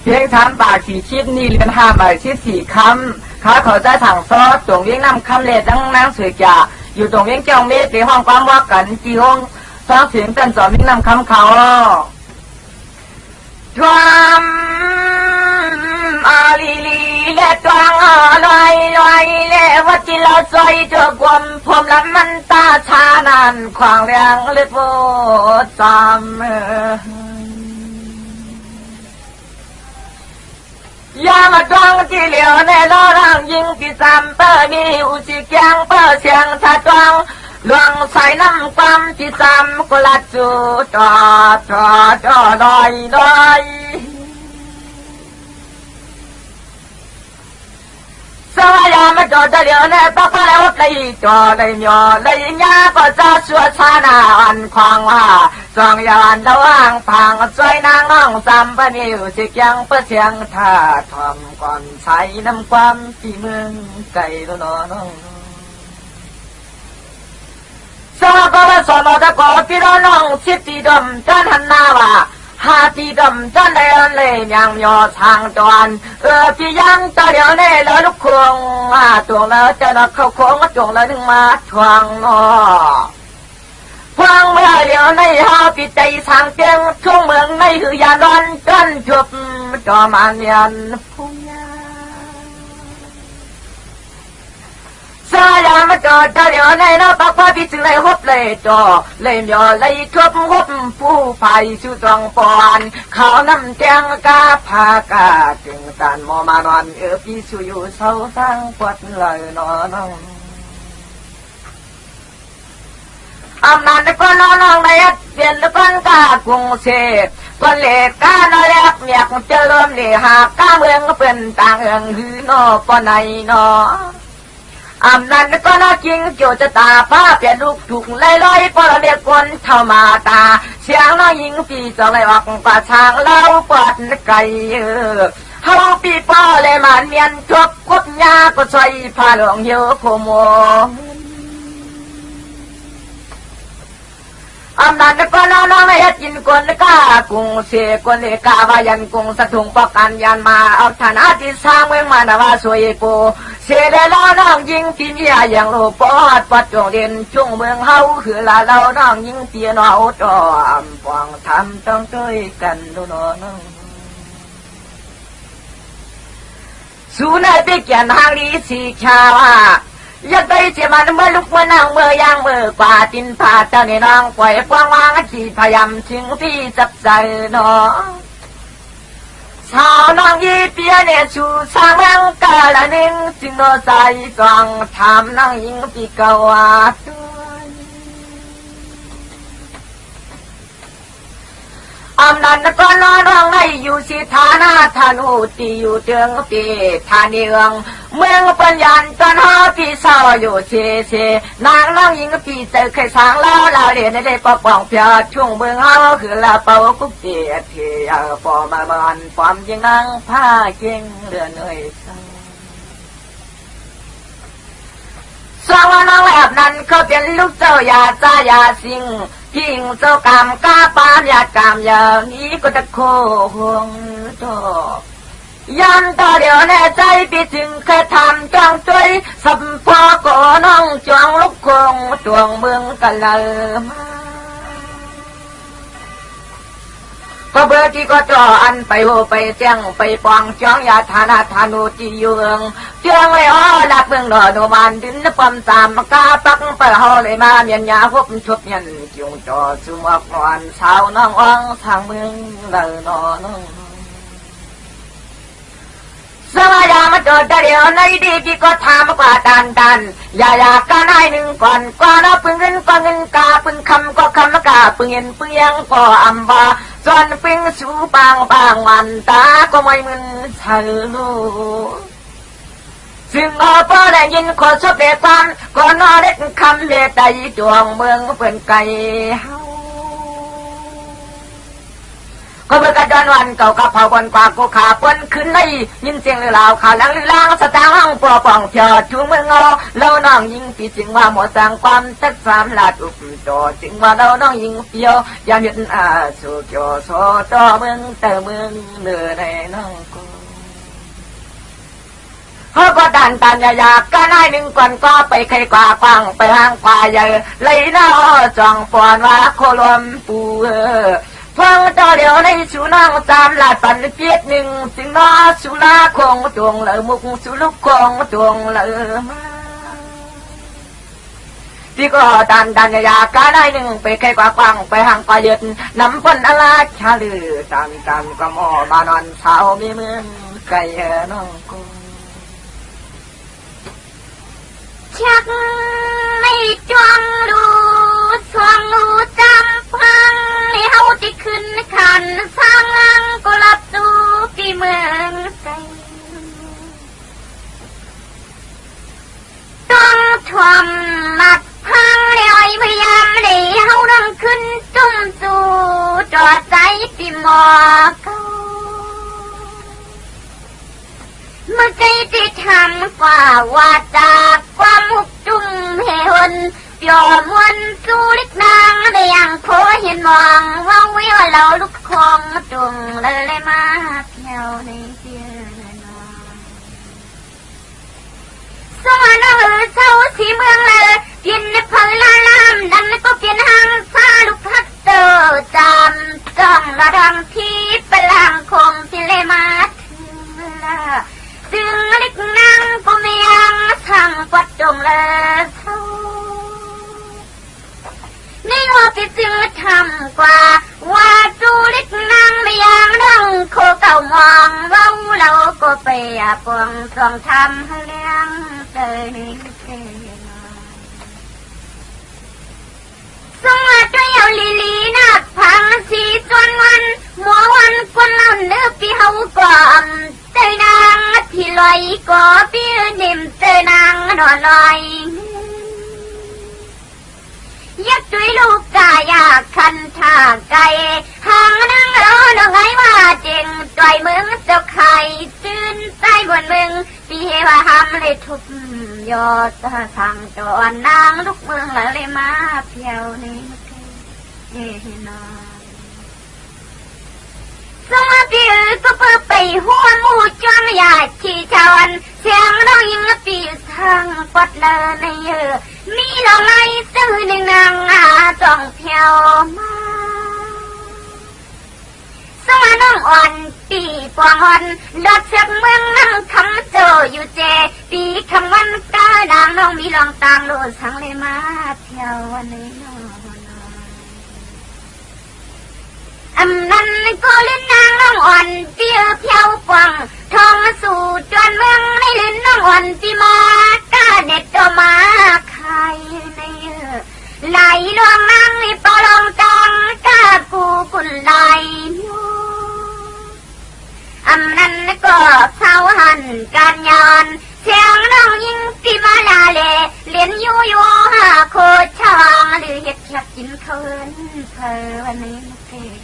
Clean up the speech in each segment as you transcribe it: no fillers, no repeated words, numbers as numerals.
เพียงถามปากขี่คิดนี่เรียนห้าใบชิดสี่คำขาเขาจะถังซอสตรงเลี้ยงน้ำคำเลดังนางสวยจ่าอยู่ตรงเลี้ยงเจ้าเมฆในห้องความว่ากันจีห้องสร้างเสียงตันสอนเลี้ยงน้ำคำเขาทวามอาลีลีและตวงลอยลอยและวัจิลาซอยเจอความพรมลำมันตาชานานควางเรียงเลือดโวจำยามาตวงที่เหลียวในล้อร่างยิงที่สามเปอร์มีอุจิเกียงเปอร์เสียงชาตวงหลวงใส่น้ำความที่สามกุลาจูต่อลอยลอยสวัสดีมาจอดเดียวเนี่ยต้องพาแล้วเลยจอเลยหยอเลยยาก็จะชัวชานาอันควางว่าสองยานระว่างทางสวยนางน้องจำปนิวสิกยังเพื่อเสียงท่าทำก่อนใช้น้ำความที่เมืองไก่ตัวน้องสวัสดีสอนเราตะกอพี่น้องชิดตีดมจันหันหน้าว่าหาตีดำจันเดินเลยยังยอทางจวนพี่ยังตาเดียวเนี่ยแล้วลูกคงมาตัวแล้วจะนักเข้าโค้งจงแล้วนึงมาทวงนอพวงเมื่อเดียวในหาปีใจทางเตียงช่วงเมืองในคือยาดอนจนจบจอมันยันพุญญาสายามาจอดเดี๋ยวในน้าปักว่าพี่จึงเลยฮบเลยจอเลยหยอเลยทบฮบผู้ไผ่ชูตรงปอนเขาน้ำแจงกาพากาจึงตันมอมานอนพี่ชูอยู่เศร้าสร้างปวดเลยนอนอำนาจก็น้องในเดียนแล้วก็กากรุงเทพก็เล็กกาโนเล็กเมียกเจริญเลยหากกาเมืองเป็นต่างเอืองหือนอปนายนออำนาจก็น่าจริงโจจะตาผ้าเปลี่ยนลูกถูกไล่ลอยพอเราเรียกคนเท่ามาตาเสียงน้อยยิงปีจะไล่ออกป่าช้างเล่าปวดไก่เฮาปีป้อเลยมันเมียนจบกุดยาก็ใส่ผ้าหลวงเยอะโคโมอำนาจก็น้องในจินคนกากุงเสคนเลกาวายันกุงสะทุงปกันยันมาเอาฐานะที่สร้างเมืองมานาวาสวยโปเสดล้อน้องยิงปีเมียอย่างโลปอดปัดจงเด่นช่วงเมืองเฮาคือลาเราน้องยิงเปียนเอาตอมปองทำต้องช่วยกันดูน้องสู้ในปีเกียนทางนี้สีชาวยัดไปเสียมันเมื่อลุกเมื่อนั่งเมื่อย่างเมื่อกว่าจินผาเจ้าในน้องปล่อยฟางวางขี่พยายามถึงที่จับใจน้องชาวน้องยีเปียเนี่ยชูสร้างเมืองกาละนึงจึงโนใส่กล่องทำน้องยิงปีกวาดอำนาจก็น้องให้อยู่สิฐานะทานุตีอยู่เตืองปีทานิเองเมืองปัญญาตอนหาพี่สาวอยู่เชนางน้องยิงพี่เจอเคยสร้างแล้วเราเรียนได้ปกป้องเพียรช่วงเมืองเฮาคือลาเป่ากุ๊กเจียเทียปอมาบานความยิงนางผ้าเก่งเรือนเอ้ยสาวน้องแบบนั้นเขาเป็นลูกเจ้ายาจ้ายาสิงทิ้งเจ้ากรรมกาปานยากรรมอย่างนี้ก็จะโคห่วงต่อยันต่อเดี๋ยวแน่ใจพี่ถึงเคยทำจ้องช่วยสัมพอก็น้องจวงลูกคงจวงเมืองกันเลยมาก็เบอร์ที่ก็จ่ออันไปโหไปเสียงไปปองจ้องยาธานาธานุจีเยืองเชื่องเลยอ้อหลักเมืองหน่อโนบานดินความตามกาปักไปเฮาเลยมาเมียนยาพบชุบยันจุงจ่อจุงออกนอนสาวน้องอ่องทางเมืองเลยนอนสมัยยามาจอดเดียวในดีพี่ก็ทำกว่าดันอย่ากันให้หนึ่งก่อนกว่านะปึงเงินก็เงินกาปึงคำก็คำกาปึงเงินปึงยังก็อัมบาจนปึงสูบางวันตาก็ไม่มึนเธอลูซึ่งพอได้ยินขอชอบเด็กฟันก็นอเด็กคำเด็ดใจจวงเมืองเป็นไก่เฮา ก็เมื่อกระดอนวันเก่ากับเผาบนกว่ากูขาปนขึ้นในยินเสียงหรือลาวข่าวลังลือลางสตางห้องปอป่องเฉียดชูเมืองเอาเล่าน้องยิงปีจึงว่าหมดสร้างความทักสามลาดอุปโตจึงว่าเราน้องยิงเปียวยามยึดสุเกียวโซต่อเมืองแต่เมืองเลือในน้องกูเขาก็ดันตันอยากก็ได้หนึ่งก่อนก็ไปใครกว่ากว้างไปห้างกว่าใหญ่เลยน้าจองปอนว่าโคลมปูฟังต่อเดียวในชูนางสามลาดปันเปียดหนึ่งสิงน้าสุลาคงจวงเลยมุกสุลุกคงจวงเลยมาที่ก็ดันอยากก็ได้หนึ่งไปใครกว่ากว้างไปห้างกว่าเย็นน้ำปนอลาชาลือตามก็มอบานอนสาวมีเมืองไก่น้องกูชักไม่จวงดูสวงดูจำพังในเฮาที่ขึ้นขันสร้างลังก็รับดูปีเมืองใจต้องทวมหมัดพังเลยพยายามในเฮาดังขึ้นจุ่มสู่จอดใจปีหมอเก่าเมื่อใจที่ทำกว่าว่าจากความหุบจุ่มเหวนยอมวันสู้ลิกนางได้อย่างโคเห็นมองว่าวิวเราลุกคงจุ่มเลยมาเที่ยวในเสียนอนสวรรค์เศร้าสีเมืองเลยเปลี่ยนเพลลาลามดังก็เปลี่ยนหางซาลุกพัดเตอจำจ้องระดังที่เป็นลางคมที่เลยมาถึงละจึงลิกนางก็ไม่ยังทำปัดจงเลยเท่าในหัวที่จึงทำกว่าว่าจูลิกนางไม่ยังดังโคเก่ามองว่าเราก็ไปปวงส่องทำให้เลี้ยงเตยนี้เตยสมัยตัวเยาลีลีนักพังสีจนวันมัววันคนเล่าเนื้อปีเฮาก่อนเตยนางที่ลอยก็ปีนิ่มเตยนางนอนลอยยักษ์ด้วยลูกกายาคันทางไกลหางนางรอหน่อยว่าเจงต่อยมึงเจ้าไข่ตื่นใจบนมึงปีว่าห้ามเลยทุบยอดทางจอนนางลูกเมืองเลยมาเพียวนี่เฮ้นอนสมาธิก็เปิดไปหัวมูจวนอยากขี่ชวนเสียงร้องยิงปีทางปัดเลยในมีลองไล่ซื้อหนึ่งนางจ้องเพียวมาสมาน้องอ่อนปีปวงอ่อนดอดเชือกเมืองนั่งคำโจอยู่เจปีคำวันกาดางน้องมีลองตางโลดสังเลยมาเพียววันนี้น้องอำนั้นก็เล่นนางน้องอ่อนเปียเพียวกวังทองสู่จวนเมืองในเล่นน้องอ่อนปีมากาเด็ดตัวมาใครในไหลลวงนางในปอลองจองกากูกุนไหลอำนั้นก็เท้าหันการยอนเสียงน้องยิงปีมาลาเลเลียนยูยูหาโคช่างหรือเห็ดขับกินเคินเพอวันนี้เกิด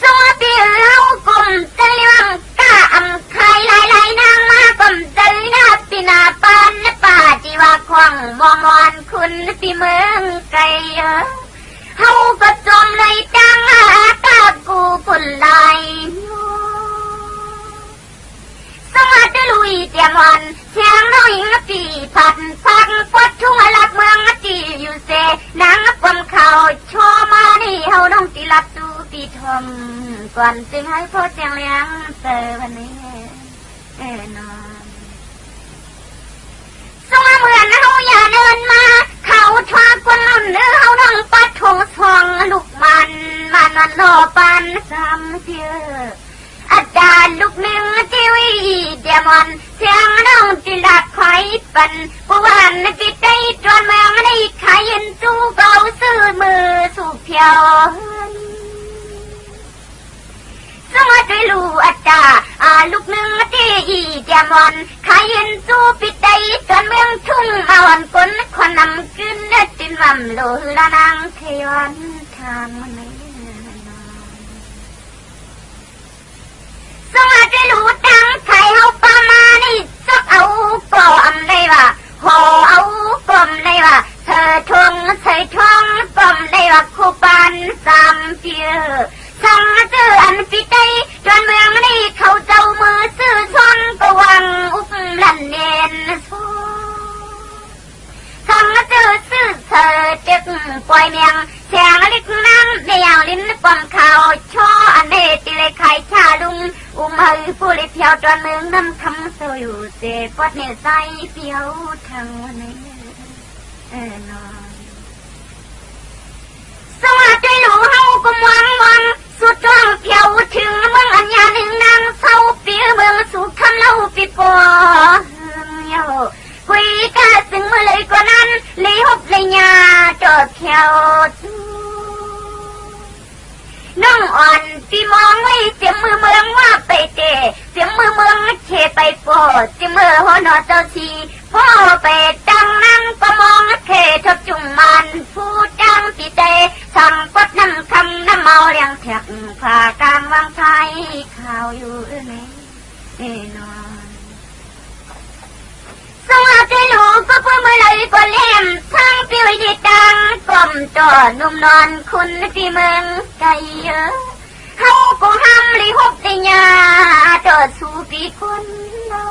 สวัสดีเรากลมจะเลี้ยงกะอำใครหลายนางมากลมจะเลี้ยงปีนาปานป่าจีวาควังมอมอนคุณปีเมืองไกลเฮาก็จมเลยจังตากูปุ่นไหลสวัสดีลุยเตียมวันเสียงน้อยปีพัดปัดทุ่งหลักเมืองจีอยู่เสนางปมเขาโชมานี่เฮาน้องตีลับตูปีทอมก่อนจึงให้พ่อเสียงเลี้ยงเตอวันนี้นอนสมัยเหมือนเฮาอย่าเดินมาเขาทว่าคนลุ่นเนื้อเฮาน้องปัดทงทองลูกมันโนปันซ้ำเพียอาจารย์ลูกหนึ่งทีวีเดียมอนเสียงน้องจินดาคอยปันผู้วันจิตใจจวนเมืองได้ขายเย็นสู้เบาซื้อมือสู้เพียวสมัยด้วยลูกอาจารย์ลูกหนึ่งทีวีเดียมอนขายเย็นสู้ปิดใจจวนเมืองทุ่งมาวันคนคนนำขึ้นจินวันโลละนางเทวันทางมัน เอากล่อมได้ว่าห่อเอากล่อมได้ว่าเธอทงใส่ท้องกล่อมได้ว่าคู่ปานสามเปียสั่งเจออันปิใจจนเมืองได้เขาเจ้ามือซื้อซ้อนก็วังอุ้มลันเด่นสั่งเจอซื้อเธอจึกปล่อยเมียงแสงลิกน้ำในอย่างลิ้นปอมข่าวช่ออันเดติเลยไข่ชาลุงอุ้มเฮยผู้เลี้ยเพียวจนเมืองน้ำคำโซอยู่เจ็บปวดเนื้อใจเปียวทางวันนี้นอนสวัสดีหนูเฮากุมวังวันสุดจ้องเพียวถึงเมืองอัญญาหนึ่งนางเศร้าปีเมืองสุขคำเล่าปีปอเยาคุยกันถึงเมื่อไรกว่านั้นเลยฮบเลยยาจอดเขียวน้องอ่อนพี่มองไว้เสียมือเมืองว่าไปเตะเสียมือเมืองเชไปโปดเสียมือหัวนอเจ้าชีพ่อไปจังนั่งก็มองเททบจุ่มมันผู้จังปีเตสั่งปัดน้ำคำน้ำเมาเลี้ยงแท็กผ่ากลางวางไทยข่าวอยู่ไหนนอนสวัสดีหนูก็เพื่อเมื่อไรก็เล่มทั้งปิวยีตังกล่อมจอดนุ่มนอนคุณที่เมืองไกลเยอะเขาก็ห้ามลีฮบได้ยาจอดสู่ปีคนเรา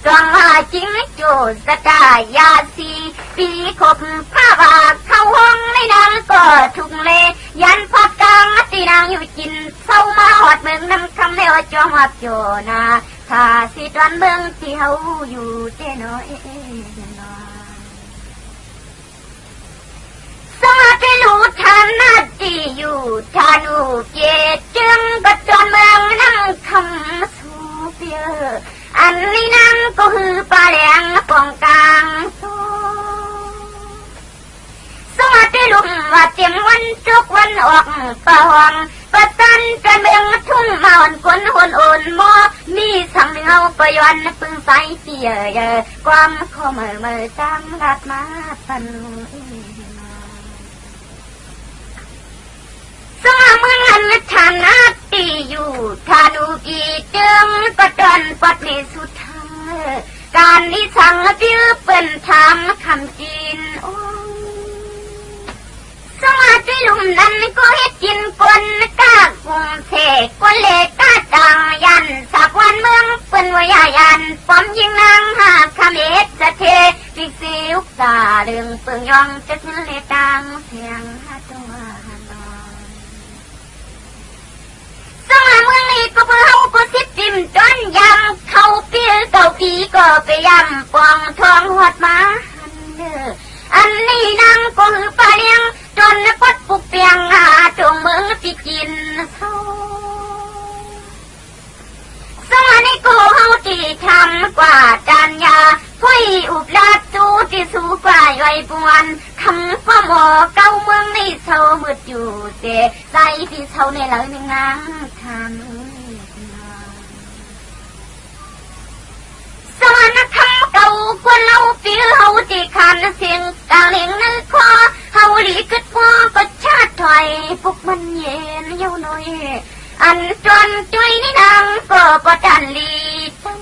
จองมาจริงโจสกายาสีปีขบผ้าบาเข้าห้องในนางก็ทุกเลยันพักกลางตีนางอยู่กินเศร้ามาหอดเมืองน้ำคำเลี้ยวจอมหับโจนาถ้าสิตอนเมืองที่เขาอยู่เจ้น้อยสมาธิรู้ทานนาจีอยู่ทานูเจจึงก็จอนเมืองนั่งคำสูเปียอันนี้นั่งก็คือปลาแหลงปองกลางสมาธิลุมว่าเตรียมวันจุกวันออกปะหองประตันกันเมืองทุ่งมาอ่อนคนหุ่นอ่อนมอมีสังเงาประยวนปึงใสเปียความข้อมือจังรัดมาปันสมาเมืองอันฐานะตีอยู่ทานูกีจึงก็จนปัดในสุดท้ายการนี้สั่งบิ้วเป็นทำคำจีนสมาธิลุมนั้นก็เฮ็ดกินกวนก้ากุมเทกวนเล็กก้าจังยันสักวันเมืองเป็นวายายันป้อมยิงนางหาคำเอ็ดจะเทฟิกซิวตาเรื่องเปิงยองจะขึ้นเลตังเสียงหาตัวสมาเมืองนี้ก็เพื่อเฮาก็สิบจิ้มจนยำเข้าปีเก่าปีก็ไปยำปองทองหอดมาอันนี้นางก็คือปลาเลี้ยงจนปัดปุกเปียงหาจงเมืองที่กินเศร้าสมาในกูเฮาที่ทำกว่าจานยาถ้วยอุบลาจูที่สูกว่าย่อยปวนคำฟ้าหมอเก้าเมืองในเศร้ามืดอยู่เจใจที่เศร้าในหลังในงานทำสวรรค์คำเก่าควรเล่าปีเฮาที่คันเสียงกลางเลี้ยงนึกคอเฮาหลีกึดว่าก็ชาติถอยพวกมันเย็นเย้าหน่อยอันจนจุยนี่นางก็ปะจันลีจัง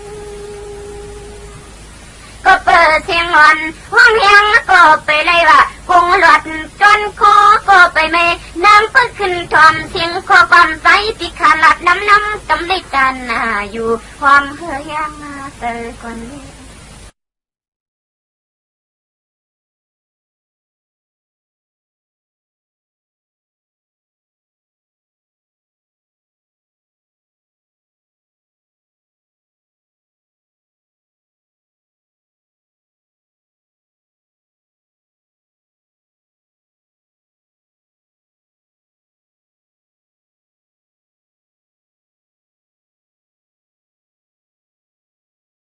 ก็เปิดเสียงอ่อนห้องยังก็ไปเลยว่ากงหลอดจนคอก็ไปไม่น้ำปึ๊กขึ้นทอมเสียงคอความใสปีขาหลัดน้ำกำลิกันอยู่ความเฮือยังเตยคนนี้